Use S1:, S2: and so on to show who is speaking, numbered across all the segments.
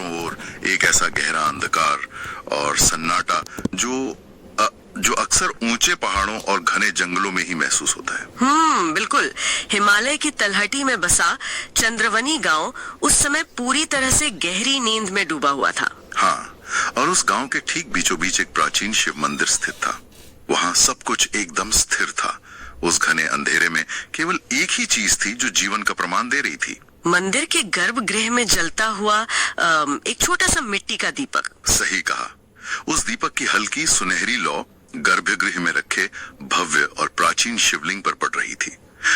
S1: चारों ओर एक ऐसा गहरा अंधकार और सन्नाटा जो अक्सर ऊंचे पहाड़ों और घने जंगलों में ही महसूस होता है।
S2: बिल्कुल। हिमालय की तलहटी में बसा चंद्रवनी गांव उस समय पूरी तरह से गहरी नींद में डूबा हुआ था।
S1: हाँ, और उस गांव के ठीक बीचों बीच एक प्राचीन शिव मंदिर स्थित था। वहाँ सब कुछ एकदम स्थिर था। उस घने अंधेरे में केवल एक ही चीज थी जो जीवन का प्रमाण दे रही थी।
S2: मंदिर के गर्भगृह में जलता हुआ एक छोटा सा मिट्टी का दीपक।
S1: सही कहा। उस दीपक की हल्की सुनहरी लौ गर्भगृह में रखे भव्य और प्राचीन शिवलिंग पर पड़ रही थी।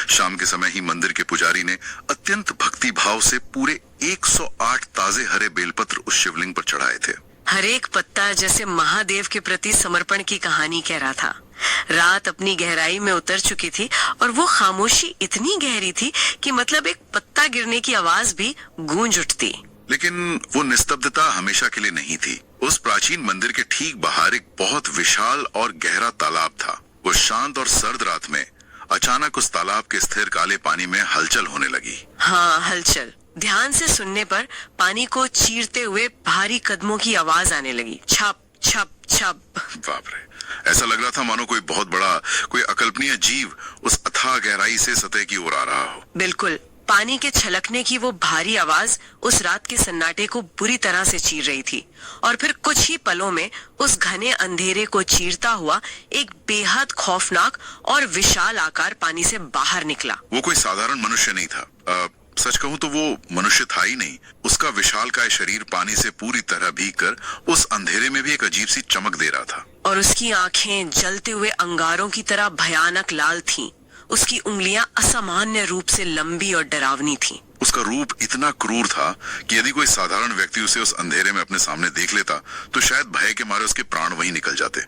S1: शाम के समय ही मंदिर के पुजारी ने अत्यंत भक्ति भाव से पूरे 108 ताजे हरे बेलपत्र उस शिवलिंग पर चढ़ाए थे।
S2: हर एक पत्ता जैसे महादेव के प्रति समर्पण की कहानी कह रहा था। रात अपनी गहराई में उतर चुकी थी और वो खामोशी इतनी गहरी थी कि मतलब एक पत्ता गिरने की आवाज भी गूंज उठती।
S1: लेकिन वो निस्तब्धता हमेशा के लिए नहीं थी। उस प्राचीन मंदिर के ठीक बाहर एक बहुत विशाल और गहरा तालाब था। वो शांत और सर्द रात में अचानक उस तालाब के स्थिर काले पानी में हलचल होने लगी।
S2: हाँ, हलचल। ध्यान से सुनने पर पानी को चीरते हुए भारी कदमों की आवाज आने लगी। छप छप छप।
S1: बाप रे, ऐसा लग रहा था मानो कोई बहुत बड़ा, कोई अकल्पनीय जीव उस अथाह गहराई से सतह की ओर आ रहा हो।
S2: बिल्कुल। पानी के छलकने की वो भारी आवाज उस रात के सन्नाटे को बुरी तरह से चीर रही थी और फिर कुछ ही पलों में उस घने अंधेरे को चीरता हुआ एक बेहद खौफनाक और विशाल आकार पानी से बाहर निकला।
S1: वो कोई साधारण मनुष्य नहीं था। सच कहूं तो वो मनुष्य था ही नहीं। उसका विशालकाय शरीर पानी से पूरी तरह भीगकर उस अंधेरे में भी एक अजीब सी चमक दे रहा था।
S2: और उसकी आंखें जलते हुए अंगारों की तरह भयानक लाल थीं। उसकी उंगलियां असामान्य रूप से लंबी और डरावनी थीं।
S1: उसका रूप इतना क्रूर था कि यदि कोई साधारण व्यक्ति उसे उस अंधेरे में अपने सामने देख लेता तो शायद भय के मारे उसके प्राण वहीं निकल जाते।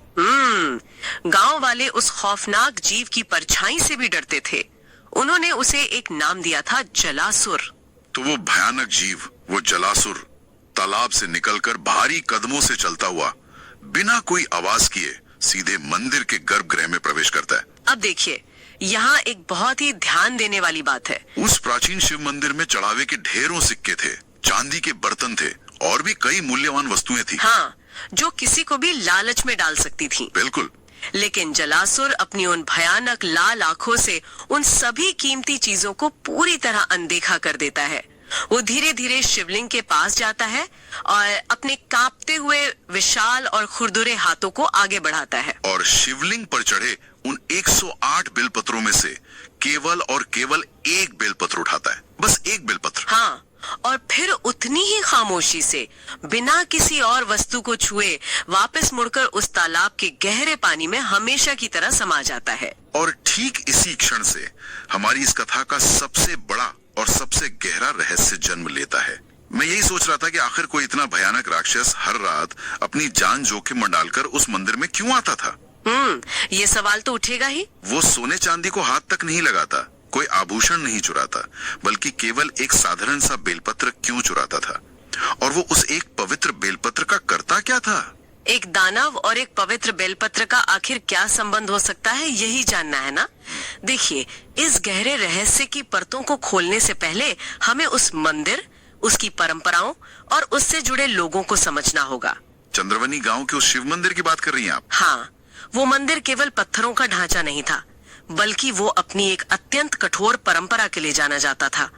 S2: गांव वाले उस खौफनाक जीव की परछाई से भी डरते थे। उन्होंने उसे एक नाम दिया था, जलासुर।
S1: तो वो भयानक जीव, वो जलासुर, तालाब से निकलकर भारी कदमों से चलता हुआ बिना कोई आवाज किए सीधे मंदिर के गर्भगृह में प्रवेश करता है।
S2: अब देखिए, यहाँ एक बहुत ही ध्यान देने वाली बात है।
S1: उस प्राचीन शिव मंदिर में चढ़ावे के ढेरों सिक्के थे, चांदी के बर्तन थे और भी कई मूल्यवान वस्तुएं थी।
S2: हाँ, जो किसी को भी लालच में डाल सकती थी।
S1: बिल्कुल।
S2: लेकिन जलासुर अपनी उन भयानक लाल आंखों से उन सभी कीमती चीजों को पूरी तरह अनदेखा कर देता है। वो धीरे धीरे शिवलिंग के पास जाता है और अपने कांपते हुए विशाल और खुरदुरे हाथों को आगे बढ़ाता है
S1: और शिवलिंग पर चढ़े उन 108 बेलपत्रों में से केवल और केवल एक बेलपत्र उठाता है। बस एक बेलपत्र।
S2: हाँ, और फिर उतनी ही खामोशी से बिना किसी और वस्तु को छुए वापस मुड़कर उस तालाब के गहरे पानी में हमेशा की तरह समा जाता है।
S1: और ठीक इसी क्षण से हमारी इस कथा का सबसे बड़ा और सबसे गहरा रहस्य जन्म लेता है। मैं यही सोच रहा था कि आखिर कोई इतना भयानक राक्षस हर रात अपनी जान जोखिम में डालकर उस मंदिर में क्यों आता था।
S2: ये सवाल तो उठेगा ही।
S1: वो सोने चांदी को हाथ तक नहीं लगाता, कोई आभूषण नहीं चुराता, बल्कि केवल एक साधारण सा बेलपत्र क्यों चुराता था। और वो उस एक पवित्र बेलपत्र का करता क्या था।
S2: एक दानव और एक पवित्र बेलपत्र का आखिर क्या संबंध हो सकता है, यही जानना है ना। देखिए, इस गहरे रहस्य की परतों को खोलने से पहले हमें उस मंदिर, उसकी परंपराओं और उससे जुड़े लोगों को समझना होगा।
S1: चंद्रवनी गांव के उस शिव मंदिर की बात कर रही हैं आप?
S2: हाँ, वो मंदिर केवल पत्थरों का ढांचा नहीं था, बल्कि वो अपनी एक अत्यंत कठोर परंपरा के लिए जाना जाता था।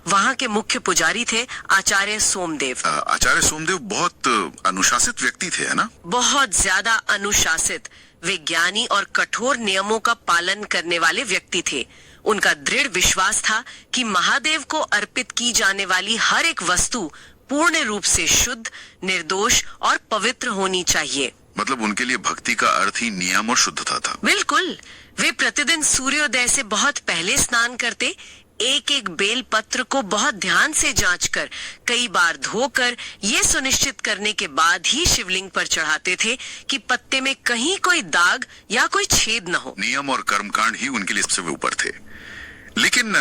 S2: वहाँ के मुख्य पुजारी थे आचार्य सोमदेव।
S1: आचार्य सोमदेव बहुत अनुशासित व्यक्ति थे, है ना?
S2: बहुत ज्यादा अनुशासित, विज्ञानी और कठोर नियमों का पालन करने वाले व्यक्ति थे। उनका दृढ़ विश्वास था कि महादेव को अर्पित की जाने वाली हर एक वस्तु पूर्ण रूप से शुद्ध, निर्दोष और पवित्र होनी चाहिए।
S1: मतलब उनके लिए भक्ति का अर्थ ही नियम और शुद्धता था।
S2: बिल्कुल। वे प्रतिदिन सूर्योदय से बहुत पहले स्नान करते, एक एक बेल पत्र को बहुत ध्यान से जांचकर, कई बार धोकर, ये सुनिश्चित करने के बाद ही शिवलिंग पर चढ़ाते थे कि पत्ते में कहीं कोई दाग या कोई छेद न हो।
S1: नियम और कर्मकांड ही उनके लिए सबसे ऊपर थे। लेकिन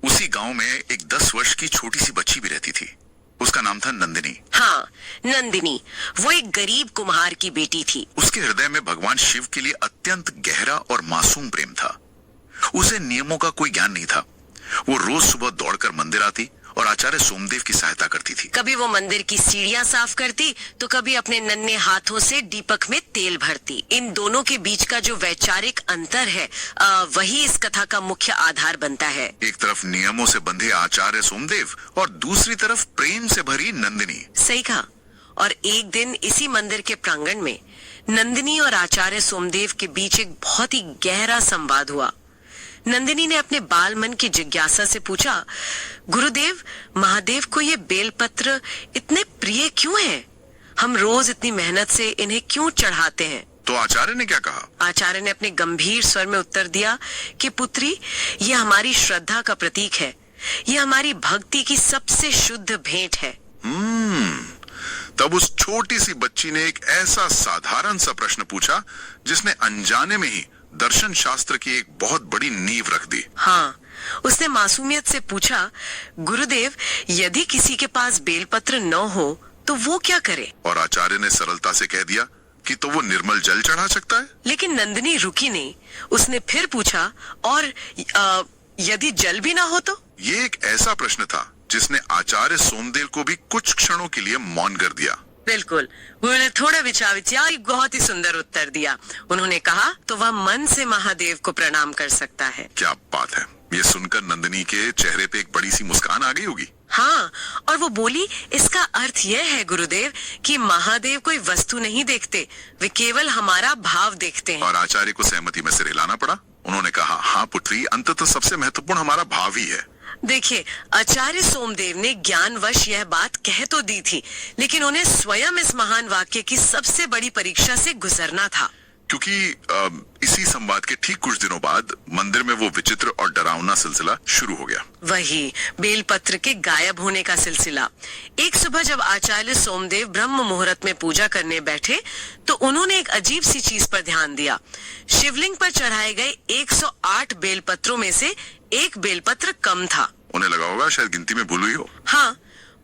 S1: उसी गांव में एक 10 वर्ष की छोटी सी बच्ची भी रहती थी। उसका नाम था नंदिनी।
S2: हाँ, नंदिनी। वो एक गरीब कुम्हार की बेटी थी।
S1: उसके हृदय में भगवान शिव के लिए अत्यंत गहरा और मासूम प्रेम था। उसे नियमों का कोई ज्ञान नहीं था। वो रोज सुबह दौड़कर मंदिर आती और आचार्य सोमदेव की सहायता करती थी।
S2: कभी वो मंदिर की सीढ़ियां साफ करती तो कभी अपने नन्हे हाथों से दीपक में तेल भरती। इन दोनों के बीच का जो वैचारिक अंतर है वही इस कथा का मुख्य आधार बनता है।
S1: एक तरफ नियमों से बंधे आचार्य सोमदेव और दूसरी तरफ प्रेम से भरी नंदिनी।
S2: सही कहा। और एक दिन इसी मंदिर के प्रांगण में नंदिनी और आचार्य सोमदेव के बीच एक बहुत ही गहरा संवाद हुआ। नंदिनी ने अपने बाल मन की जिज्ञासा से पूछा, गुरुदेव, महादेव को ये बेलपत्र इतने प्रिय क्यों हैं? हम रोज इतनी मेहनत से इन्हें क्यों चढ़ाते हैं?
S1: तो आचार्य ने क्या कहा?
S2: आचार्य ने अपने गंभीर स्वर में उत्तर दिया कि पुत्री, ये हमारी श्रद्धा का प्रतीक है, ये हमारी भक्ति की सबसे शुद्ध भेंट है।
S1: तब उस छोटी सी बच्ची ने एक ऐसा साधारण सा प्रश्न पूछा जिसने अनजाने में ही दर्शन शास्त्र की एक बहुत बड़ी नींव रख दी।
S2: हाँ, उसने मासूमियत से पूछा, गुरुदेव, यदि किसी के पास बेलपत्र न हो तो वो क्या करे?
S1: और आचार्य ने सरलता से कह दिया कि तो वो निर्मल जल चढ़ा सकता है।
S2: लेकिन नंदिनी रुकी नहीं। उसने फिर पूछा, और यदि जल भी ना हो तो?
S1: ये एक ऐसा प्रश्न था जिसने आचार्य सोमदेव को भी कुछ क्षणों के लिए मौन कर दिया।
S2: बिल्कुल। उन्होंने थोड़ा विचार बहुत ही सुंदर उत्तर दिया। उन्होंने कहा, तो वह मन से महादेव को प्रणाम कर सकता है।
S1: क्या बात है। ये सुनकर नंदिनी के चेहरे पे एक बड़ी सी मुस्कान आ गई होगी।
S2: हाँ, और वो बोली, इसका अर्थ यह है गुरुदेव कि महादेव कोई वस्तु नहीं देखते, वे केवल हमारा भाव देखते हैं।
S1: और आचार्य को सहमति में सिर हिलाना पड़ा। उन्होंने कहा, हाँ पुत्री, अंततः सबसे महत्वपूर्ण हमारा भाव ही है।
S2: देखिए, आचार्य सोमदेव ने ज्ञानवश यह बात कह तो दी थी, लेकिन उन्हें स्वयं इस महान वाक्य की सबसे बड़ी परीक्षा से गुजरना था।
S1: क्योंकि इसी संवाद के ठीक कुछ दिनों बाद मंदिर में वो विचित्र और डरावना सिलसिला शुरू हो गया।
S2: वही बेलपत्र के गायब होने का सिलसिला। एक सुबह जब आचार्य सोमदेव ब्रह्म मुहूर्त में पूजा करने बैठे तो उन्होंने एक अजीब सी चीज पर ध्यान दिया। शिवलिंग पर चढ़ाए गए 108 बेलपत्रों में से एक बेलपत्र कम था।
S1: उन्हें लगा होगा शायद गिनती में भूल हुई हो।
S2: हाँ,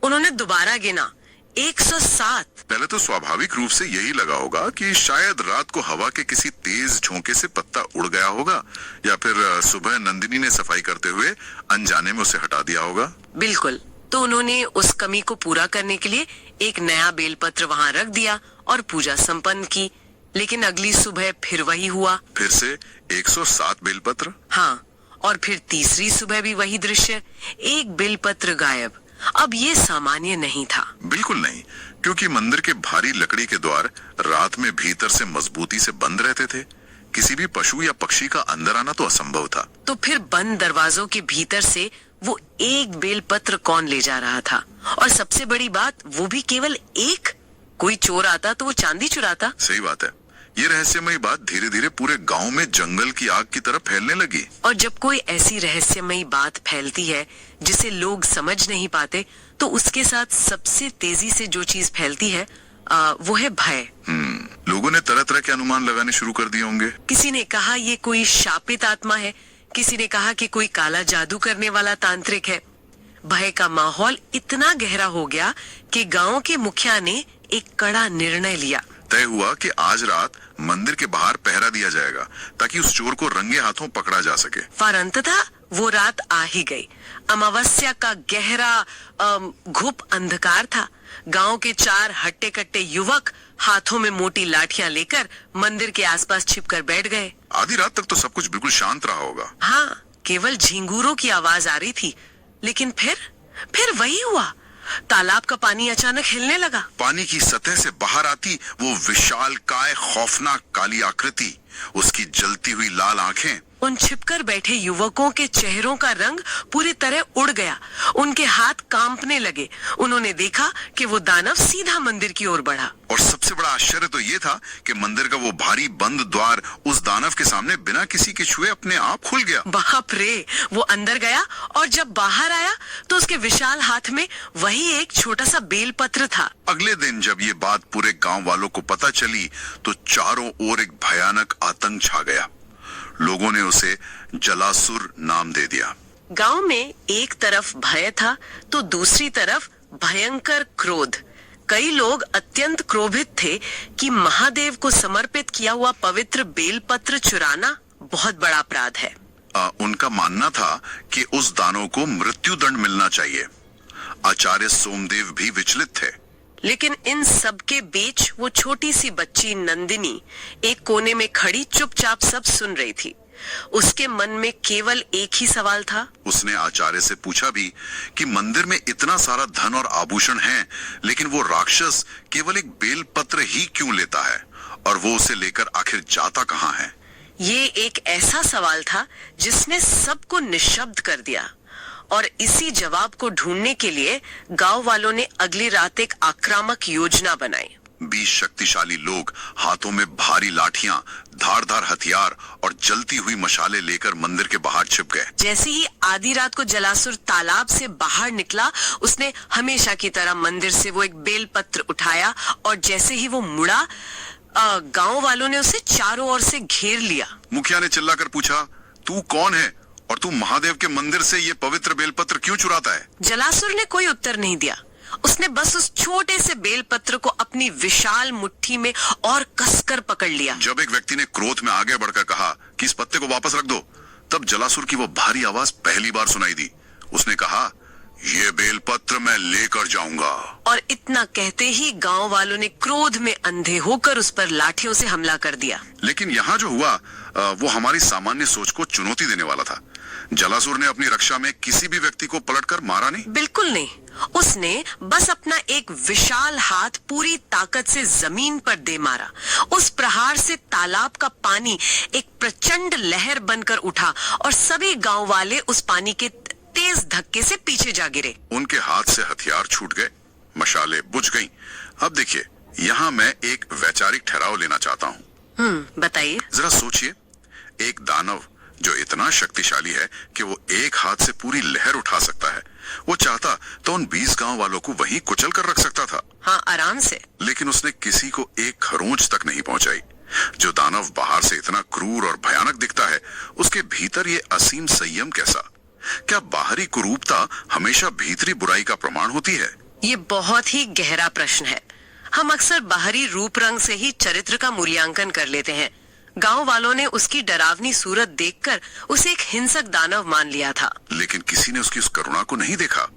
S2: उन्होंने दोबारा गिना, 107।
S1: पहले तो स्वाभाविक रूप से यही लगा होगा कि शायद रात को हवा के किसी तेज झोंके से पत्ता उड़ गया होगा, या फिर सुबह नंदिनी ने सफाई करते हुए अनजाने में उसे हटा दिया होगा।
S2: बिल्कुल। तो उन्होंने उस कमी को पूरा करने के लिए एक नया बेलपत्र वहाँ रख दिया और पूजा संपन्न की। लेकिन अगली सुबह फिर वही हुआ।
S1: फिर से 107 बेलपत्र।
S2: हाँ, और फिर तीसरी सुबह भी वही दृश्य, एक बेलपत्र गायब। अब ये सामान्य नहीं था।
S1: बिल्कुल नहीं, क्योंकि मंदिर के भारी लकड़ी के द्वार रात में भीतर से मजबूती से बंद रहते थे। किसी भी पशु या पक्षी का अंदर आना तो असंभव था।
S2: तो फिर बंद दरवाजों के भीतर से वो एक बेलपत्र कौन ले जा रहा था? और सबसे बड़ी बात, वो भी केवल एक। कोई चोर आता तो वो चांदी चुराता।
S1: सही बात है। ये रहस्यमयी बात धीरे धीरे पूरे गांव में जंगल की आग की तरह फैलने लगी।
S2: और जब कोई ऐसी रहस्यमयी बात फैलती है जिसे लोग समझ नहीं पाते, तो उसके साथ सबसे तेजी से जो चीज फैलती है वो है भय।
S1: लोगों ने तरह तरह के अनुमान लगाने शुरू कर दिए होंगे।
S2: किसी ने कहा ये कोई शापित आत्मा है, किसी ने कहा कि कोई काला जादू करने वाला तांत्रिक है। भय का माहौल इतना गहरा हो गया कि गांव के मुखिया ने एक कड़ा निर्णय लिया।
S1: तय हुआ कि आज रात मंदिर के बाहर पहरा दिया जाएगा ताकि उस चोर को रंगे हाथों पकड़ा जा सके।
S2: पर अंततः वो रात आ ही गई। अमावस्या का गहरा घुप अंधकार था। गांव के 4 हट्टे कट्टे युवक हाथों में मोटी लाठियां लेकर मंदिर के आसपास छिपकर बैठ गए।
S1: आधी रात तक तो सब कुछ बिल्कुल शांत रहा होगा।
S2: हाँ, केवल झिंगूरों की आवाज आ रही थी। लेकिन फिर वही हुआ। तालाब का पानी अचानक हिलने लगा।
S1: पानी की सतह से बाहर आती वो विशालकाय खौफनाक काली आकृति, उसकी जलती हुई लाल आंखें।
S2: उन छिपकर बैठे युवकों के चेहरों का रंग पूरी तरह उड़ गया। उनके हाथ कांपने लगे। उन्होंने देखा कि वो दानव सीधा मंदिर की ओर बढ़ा।
S1: और सबसे बड़ा आश्चर्य तो ये था कि मंदिर का वो भारी बंद द्वार उस दानव के सामने बिना किसी के छुए अपने आप खुल गया।
S2: बाप रे! वो अंदर गया और जब बाहर आया तो उसके विशाल हाथ में वही एक छोटा सा बेलपत्र था।
S1: अगले दिन जब ये बात पूरे गांव वालों को पता चली तो चारों ओर एक भयानक आतंक छा गया। लोगों ने उसे जलासुर नाम दे दिया।
S2: गांव में एक तरफ भय था तो दूसरी तरफ भयंकर क्रोध। कई लोग अत्यंत क्रोधित थे कि महादेव को समर्पित किया हुआ पवित्र बेलपत्र चुराना बहुत बड़ा अपराध है।
S1: उनका मानना था कि उस दानव को मृत्यु दंड मिलना चाहिए। आचार्य सोमदेव भी विचलित थे।
S2: लेकिन इन सब के बीच वो छोटी सी बच्ची नंदिनी एक कोने में खड़ी चुपचाप सब सुन रही थी। उसके मन में केवल एक ही सवाल था।
S1: उसने आचार्य से पूछा भी कि मंदिर में इतना सारा धन और आभूषण है, लेकिन वो राक्षस केवल एक बेलपत्र ही क्यों लेता है, और वो उसे लेकर आखिर जाता कहाँ है?
S2: ये एक ऐसा सवाल था जिसने सबको निशब्द कर दिया, और इसी जवाब को ढूंढने के लिए गांव वालों ने अगली रात एक आक्रामक योजना बनाई।
S1: 20 शक्तिशाली लोग हाथों में भारी लाठियां, धारदार हथियार और जलती हुई मशाले लेकर मंदिर के बाहर छिप गए।
S2: जैसे ही आधी रात को जलासुर तालाब से बाहर निकला, उसने हमेशा की तरह मंदिर से वो एक बेलपत्र उठाया, और जैसे ही वो मुड़ा, गांव वालों ने उसे चारों ओर से घेर लिया।
S1: मुखिया ने चिल्लाकर पूछा, तू कौन है और तू महादेव के मंदिर से ये पवित्र बेलपत्र क्यों चुराता है?
S2: जलासुर ने कोई उत्तर नहीं दिया। उसने बस उस छोटे से बेलपत्र को अपनी विशाल मुट्ठी में और कसकर पकड़ लिया।
S1: जब एक व्यक्ति ने क्रोध में आगे बढ़कर कहा कि इस पत्ते को वापस रख दो, तब जलासुर की वो भारी आवाज पहली बार सुनाई दी। उसने कहा, ये बेलपत्र मैं लेकर जाऊंगा।
S2: और इतना कहते ही गांव वालों ने क्रोध में अंधे होकर उस पर लाठियों से हमला कर दिया।
S1: लेकिन यहाँ जो हुआ वो हमारी सामान्य सोच को चुनौती देने वाला था। जलासुर ने अपनी रक्षा में किसी भी व्यक्ति को पलटकर मारा नहीं।
S2: बिल्कुल नहीं। उसने बस अपना एक विशाल हाथ पूरी ताकत से जमीन पर दे मारा। उस प्रहार से तालाब का पानी एक प्रचंड लहर बनकर उठा, और सभी गांव वाले उस पानी के तेज धक्के से पीछे जा गिरे।
S1: उनके हाथ से हथियार छूट गए, मशाले बुझ गईं। अब देखिए, यहाँ मैं एक वैचारिक ठहराव लेना चाहता हूँ।
S2: बताइए।
S1: जरा सोचिए, एक दानव जो इतना शक्तिशाली है कि वो एक हाथ से पूरी लहर उठा सकता है, वो चाहता तो उन 20 गांव वालों को वहीं कुचल कर रख सकता था।
S2: हाँ, आराम से।
S1: लेकिन उसने किसी को एक खरोंच तक नहीं पहुंचाई। जो दानव बाहर से इतना क्रूर और भयानक दिखता है, उसके भीतर ये असीम संयम कैसा? क्या बाहरी कुरूपता हमेशा भीतरी बुराई का प्रमाण होती है?
S2: ये बहुत ही गहरा प्रश्न है। हम अक्सर बाहरी रूप रंग से ही चरित्र का मूल्यांकन कर लेते हैं। गांव वालों ने उसकी डरावनी सूरत देखकर उसे एक हिंसक दानव मान लिया था।
S1: लेकिन किसी ने उसकी उस करुणा को नहीं देखा।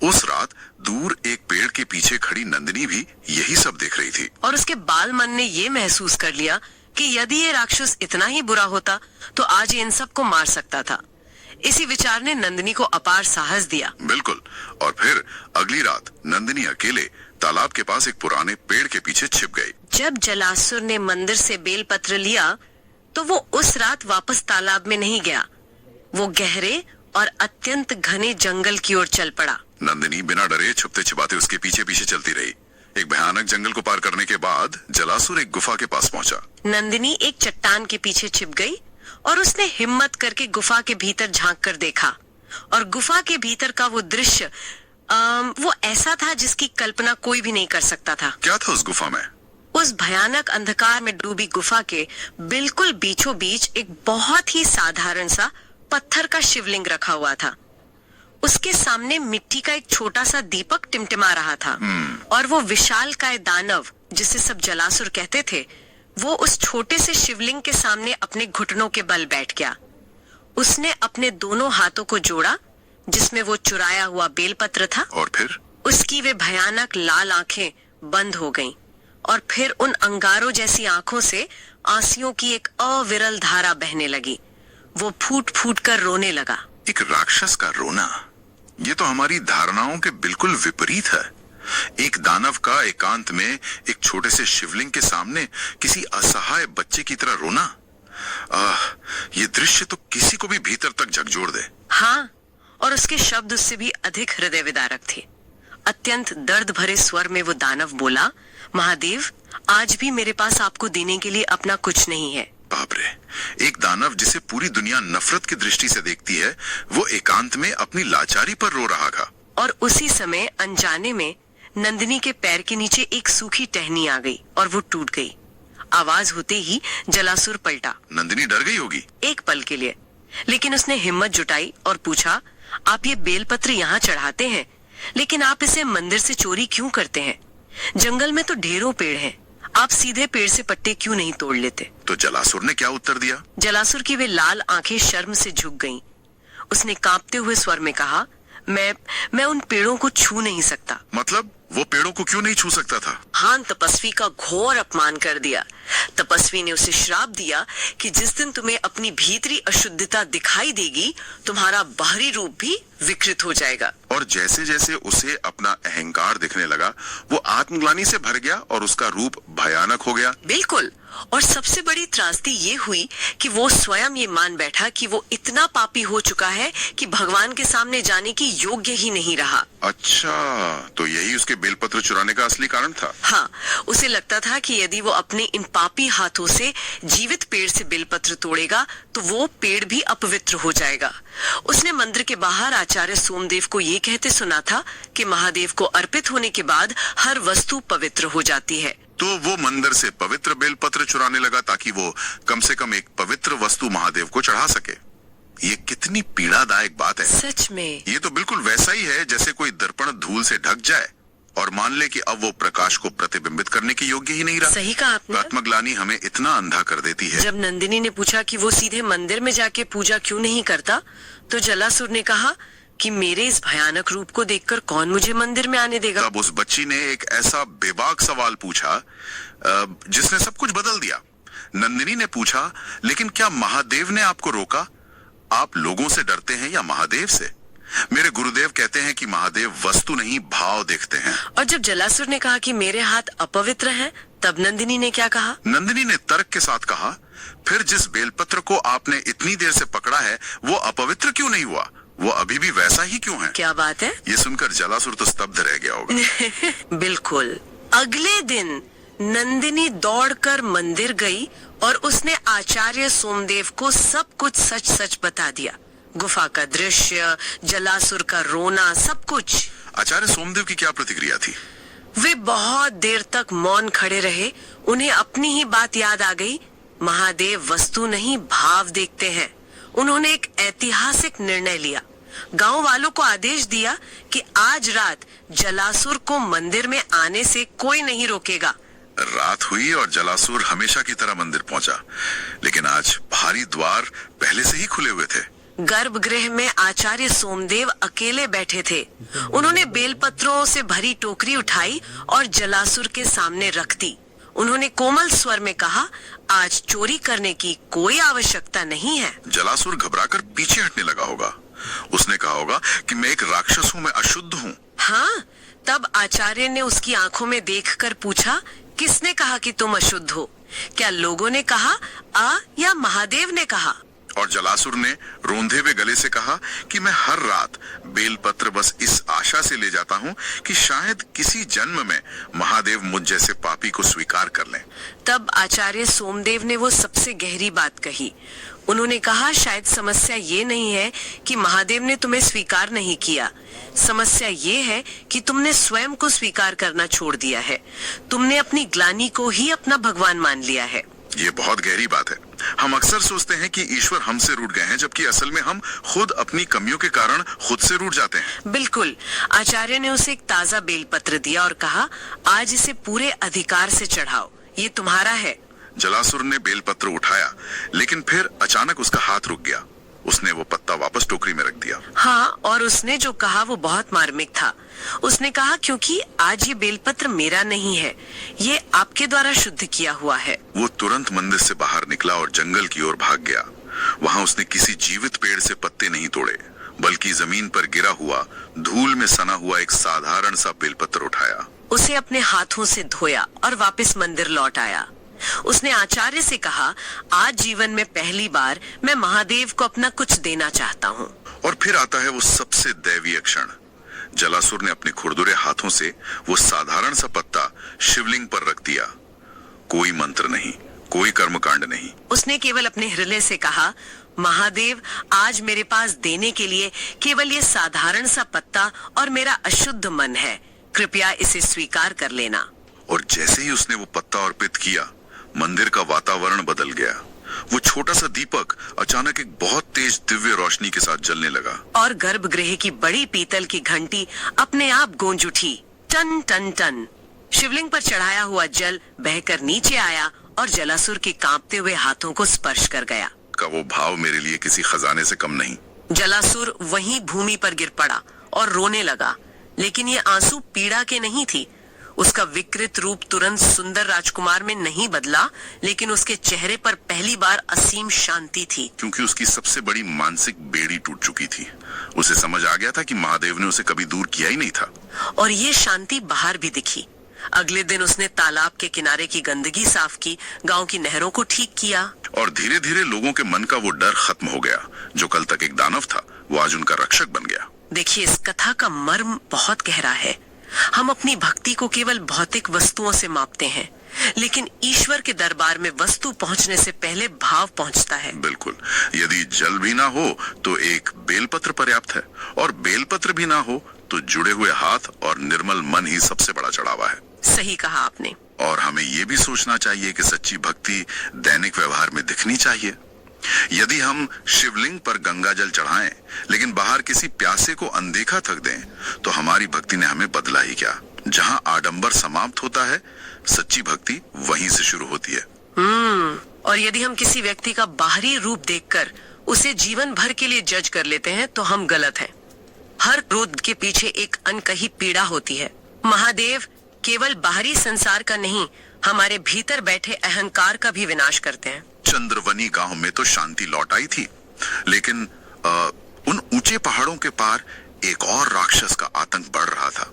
S1: उस रात दूर एक पेड़ के पीछे खड़ी नंदिनी भी यही सब देख रही थी।
S2: और उसके बाल मन ने ये महसूस कर लिया कि यदि ये राक्षस इतना ही बुरा होता तो आज ये इन सबको मार सकता था। इसी विचार ने नंदिनी को अपार साहस दिया।
S1: बिल्कुल। और फिर अगली रात नंदिनी अकेले तालाब के पास एक पुराने पेड़ के पीछे छिप गई।
S2: जब जलासुर ने मंदिर से बेलपत्र लिया तो वो उस रात वापस तालाब में नहीं गया। वो गहरे और अत्यंत घने जंगल की ओर चल पड़ा।
S1: नंदिनी बिना डरे छुपते छिपाते उसके पीछे पीछे चलती रही। एक भयानक जंगल को पार करने के बाद जलासुर एक गुफा के पास पहुंचा।
S2: नंदिनी एक चट्टान के पीछे छिप गई और उसने हिम्मत करके गुफा के भीतर झांक कर देखा, और गुफा के भीतर का वो दृश्य वो ऐसा था जिसकी कल्पना कोई भी नहीं कर सकता था।
S1: क्या था उस गुफा में?
S2: उस भयानक अंधकार में डूबी गुफा के बिल्कुल बीचों बीच एक बहुत ही साधारण सा पत्थर का शिवलिंग रखा हुआ था। उसके सामने मिट्टी का एक छोटा सा दीपक टिमटिमा रहा था, और वो विशालकाय दानव, जिसे सब जलासुर कहते थे, वो उस छोटे से शिवलिंग के सामने अपने घुटनों के बल बैठ गया। उसने अपने दोनों हाथों को जोड़ा जिसमें वो चुराया हुआ बेलपत्र था,
S1: और फिर
S2: उसकी वे भयानक लाल आंखें बंद हो गईं, और फिर उन अंगारों जैसी आंखों से आंसुओं की एक अविरल धारा बहने लगी। वो फूट फूट कर रोने लगा।
S1: एक राक्षस का रोना, ये तो हमारी धारणाओं के बिल्कुल विपरीत है। एक दानव का एकांत में एक छोटे से शिवलिंग के सामने किसी असहाय बच्चे की तरह रोना, ये दृश्य तो किसी को भी भीतर तक झकझोर दे।
S2: हाँ, और उसके शब्द उससे भी अधिक हृदय विदारक थे। अत्यंत दर्द भरे स्वर में वो दानव बोला, महादेव, आज भी मेरे पास आपको देने के लिए अपना कुछ नहीं है।
S1: बाप रे, एक दानव जिसे पूरी दुनिया नफरत की दृष्टि से देखती है, वो एकांत में अपनी लाचारी पर रो रहा था।
S2: और उसी समय अनजाने में नंदिनी के पैर के नीचे एक सूखी टहनी आ गई और वो टूट गई। आवाज होते ही जलासुर पलटा।
S1: नंदिनी डर गई होगी
S2: एक पल के लिए, लेकिन उसने हिम्मत जुटाई और पूछा, आप ये बेलपत्र यहाँ चढ़ाते हैं, लेकिन आप इसे मंदिर से चोरी क्यों करते हैं? जंगल में तो ढेरों पेड़ हैं, आप सीधे पेड़ से पत्ते क्यों नहीं तोड़ लेते?
S1: तो जलासुर ने क्या उत्तर दिया?
S2: जलासुर की वे लाल आंखें शर्म से झुक गईं। उसने कांपते हुए स्वर में कहा, मैं उन पेड़ों को छू नहीं सकता।
S1: मतलब वो पेड़ों को क्यों नहीं छू सकता था?
S2: हान तपस्वी का घोर अपमान कर दिया। तपस्वी ने उसे श्राप दिया कि जिस दिन तुम्हें अपनी भीतरी अशुद्धता दिखाई देगी, तुम्हारा बाहरी रूप भी विकृत हो जाएगा।
S1: और जैसे जैसे उसे अपना अहंकार दिखने लगा, वो आत्मग्लानि से भर गया और उसका रूप भयानक हो गया।
S2: बिल्कुल। और सबसे बड़ी त्रासदी ये हुई कि वो स्वयं ये मान बैठा कि वो इतना पापी हो चुका है कि भगवान के सामने जाने की योग्य ही नहीं रहा।
S1: अच्छा, तो यही उसके बेलपत्र चुराने का असली कारण था।
S2: हाँ, उसे लगता था कि यदि वो अपने इन पापी हाथों से जीवित पेड़ से बेलपत्र तोड़ेगा तो वो पेड़ भी अपवित्र हो जाएगा। उसने मंदिर के बाहर आचार्य सोमदेव को ये कहते सुना था कि महादेव को अर्पित होने के बाद हर वस्तु पवित्र हो जाती है।
S1: तो वो मंदिर से पवित्र बेलपत्र चुराने लगा ताकि वो कम से कम एक पवित्र वस्तु महादेव को चढ़ा सके। ये कितनी पीड़ादायक बात है।
S2: सच में
S1: ये तो बिल्कुल वैसा ही है जैसे कोई दर्पण धूल से ढक जाए और मान ले कि अब वो प्रकाश को प्रतिबिंबित करने के योग्य ही नहीं रहा।
S2: सही कहा आपने।
S1: आत्मग्लानि हमें इतना अंधा कर देती है।
S2: जब नंदिनी ने पूछा कि वो सीधे मंदिर में जाके पूजा क्यों नहीं करता, तो जलासुर ने कहा कि मेरे इस भयानक रूप को देखकर कौन मुझे मंदिर में आने देगा।
S1: तब उस बच्ची ने एक ऐसा बेबाक सवाल पूछा जिसने सब कुछ बदल दिया। नंदिनी ने पूछा, लेकिन क्या महादेव ने आपको रोका? आप लोगों से डरते हैं या महादेव से? मेरे गुरुदेव कहते हैं कि महादेव वस्तु नहीं भाव देखते हैं।
S2: और जब जलासुर ने कहा कि मेरे हाथ अपवित्र हैं, तब नंदिनी ने क्या कहा?
S1: नंदिनी ने तर्क के साथ कहा, फिर जिस बेलपत्र को आपने इतनी देर से पकड़ा है वो अपवित्र क्यों नहीं हुआ? वो अभी भी वैसा ही क्यों है?
S2: क्या बात है?
S1: ये सुनकर जलासुर तो स्तब्ध रह गया होगा।
S2: बिल्कुल। अगले दिन नंदिनी दौड़कर मंदिर गई और उसने आचार्य सोमदेव को सब कुछ सच सच बता दिया। गुफा का दृश्य, जलासुर का रोना, सब कुछ।
S1: आचार्य सोमदेव की क्या प्रतिक्रिया थी?
S2: वे बहुत देर तक मौन खड़े रहे। उन्हें अपनी ही बात याद आ गई। महादेव वस्तु नहीं भाव देखते हैं। उन्होंने एक ऐतिहासिक निर्णय लिया। गांव वालों को आदेश दिया कि आज रात जलासुर को मंदिर में आने से कोई नहीं रोकेगा।
S1: रात हुई और जलासुर हमेशा की तरह मंदिर पहुंचा, लेकिन आज भारी द्वार पहले से ही खुले हुए थे।
S2: गर्भगृह में आचार्य सोमदेव अकेले बैठे थे। उन्होंने बेलपत्रों से भरी टोकरी उठाई और जलासुर के सामने रख दी। उन्होंने कोमल स्वर में कहा, आज चोरी करने की कोई आवश्यकता नहीं है।
S1: जलासुर घबराकर पीछे हटने लगा होगा। उसने कहा होगा कि मैं एक राक्षस हूँ, मैं अशुद्ध हूँ।
S2: हाँ, तब आचार्य ने उसकी आंखों में देखकर पूछा, किसने कहा कि तुम अशुद्ध हो? क्या लोगों ने कहा या महादेव ने कहा?
S1: और जलासुर ने रोंधे हुए गले से कहा कि मैं हर रात बेलपत्र बस इस आशा से ले जाता हूँ कि शायद किसी जन्म में महादेव मुझ जैसे पापी को स्वीकार कर लें।
S2: तब आचार्य सोमदेव ने वो सबसे गहरी बात कही। उन्होंने कहा, शायद समस्या ये नहीं है कि महादेव ने तुम्हें स्वीकार नहीं किया। समस्या ये है कि तुमने स्वयं को स्वीकार करना छोड़ दिया है। तुमने अपनी ग्लानि को ही अपना भगवान मान लिया है।
S1: ये बहुत गहरी बात है। हम अक्सर सोचते हैं कि ईश्वर हमसे रूठ गए हैं, जबकि असल में हम खुद अपनी कमियों के कारण खुद से रूठ जाते हैं।
S2: बिल्कुल। आचार्य ने उसे एक ताजा बेलपत्र दिया और कहा, आज इसे पूरे अधिकार से चढ़ाओ, ये तुम्हारा है।
S1: जलासुर ने बेलपत्र उठाया, लेकिन फिर अचानक उसका हाथ रुक गया। उसने वो पत्ता वापस टोकरी में रख दिया।
S2: हाँ, और उसने जो कहा वो बहुत मार्मिक था। उसने कहा, क्योंकि आज ये बेलपत्र मेरा नहीं है, ये आपके द्वारा शुद्ध किया हुआ है।
S1: वो तुरंत मंदिर से बाहर निकला और जंगल की ओर भाग गया। वहाँ उसने किसी जीवित पेड़ से पत्ते नहीं तोड़े, बल्कि जमीन पर गिरा हुआ, धूल में सना हुआ एक साधारण सा बेलपत्र उठाया।
S2: उसे अपने हाथों से धोया और वापस मंदिर लौट आया। उसने आचार्य से कहा, आज जीवन में पहली बार मैं महादेव को अपना कुछ देना चाहता हूँ।
S1: और फिर आता है वो सबसे दैवीय क्षण। जलासुर ने अपने खुरदुरे हाथों से वो साधारण सा पत्ता शिवलिंग पर रख दिया। कोई मंत्र नहीं, कोई कर्मकांड नहीं।
S2: उसने केवल अपने हृदय से कहा, महादेव, आज मेरे पास देने के लिए केवल ये साधारण सा पत्ता और मेरा अशुद्ध मन है, कृपया इसे स्वीकार कर लेना।
S1: और जैसे ही उसने वो पत्ता अर्पित किया, मंदिर का वातावरण बदल गया। वो छोटा सा दीपक अचानक एक बहुत तेज दिव्य रोशनी के साथ जलने लगा
S2: और गर्भगृह की बड़ी पीतल की घंटी अपने आप गूंज उठी, टन टन टन। शिवलिंग पर चढ़ाया हुआ जल बहकर नीचे आया और जलासुर के कांपते हुए हाथों को स्पर्श कर गया।
S1: का वो भाव मेरे लिए किसी खजाने से कम नहीं।
S2: जलासुर वहीं भूमि पर गिर पड़ा और रोने लगा, लेकिन ये आंसू पीड़ा के नहीं थी। उसका विकृत रूप तुरंत सुंदर राजकुमार में नहीं बदला, लेकिन उसके चेहरे पर पहली बार असीम शांति थी।
S1: क्योंकि उसकी सबसे बड़ी मानसिक बेड़ी टूट चुकी थी। उसे समझ आ गया था कि महादेव ने उसे कभी दूर किया ही नहीं था।
S2: और ये शांति बाहर भी दिखी। अगले दिन उसने तालाब के किनारे की गंदगी साफ की, गांव की नहरों को ठीक किया।
S1: और धीरे धीरे लोगों के मन का वो डर खत्म हो गया। जो कल तक एक दानव था, वो आज उनका रक्षक बन गया।
S2: देखिए, इस कथा का मर्म बहुत गहरा है। हम अपनी भक्ति को केवल भौतिक वस्तुओं से मापते हैं, लेकिन ईश्वर के दरबार में वस्तु पहुंचने से पहले भाव पहुंचता है।
S1: बिल्कुल। यदि जल भी ना हो तो एक बेलपत्र पर्याप्त है, और बेलपत्र भी ना हो तो जुड़े हुए हाथ और निर्मल मन ही सबसे बड़ा चढ़ावा है।
S2: सही कहा आपने।
S1: और हमें ये भी सोचना चाहिए कि सच्ची भक्ति दैनिक व्यवहार में दिखनी चाहिए। यदि हम शिवलिंग पर गंगा जल चढ़ाएं, लेकिन बाहर किसी प्यासे को अनदेखा थक दें, तो हमारी भक्ति ने हमें बदला ही क्या। जहां आडंबर समाप्त होता है, सच्ची भक्ति वहीं से शुरू होती है।
S2: और यदि हम किसी व्यक्ति का बाहरी रूप देखकर उसे जीवन भर के लिए जज कर लेते हैं, तो हम गलत हैं। हर क्रोध के पीछे एक अनकही पीड़ा होती है। महादेव केवल बाहरी संसार का नहीं, हमारे भीतर बैठे अहंकार का भी विनाश करते हैं।
S1: चंद्रवनी गांव में तो शांति लौट आई थी, लेकिन उन ऊंचे पहाड़ों के पार एक और राक्षस का आतंक बढ़ रहा था।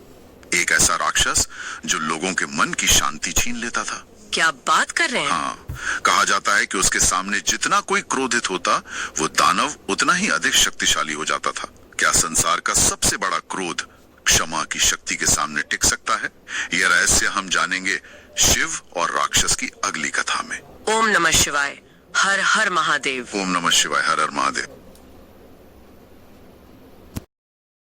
S1: एक ऐसा राक्षस जो लोगों के मन की शांति छीन लेता था।
S2: क्या आप बात कर रहे हैं?
S1: हाँ, कहा जाता है कि उसके सामने जितना कोई क्रोधित होता, वो दानव उतना ही अधिक शक्तिशाली हो जाता था। क्या संसार का सबसे बड़ा क्रोध क्षमा की शक्ति के सामने टिक सकता है? यह रहस्य हम जानेंगे शिव और राक्षस की अगली कथा में।
S2: ओम नमः शिवाय। हर हर महादेव।
S1: ओम नमः शिवाय। हर हर महादेव।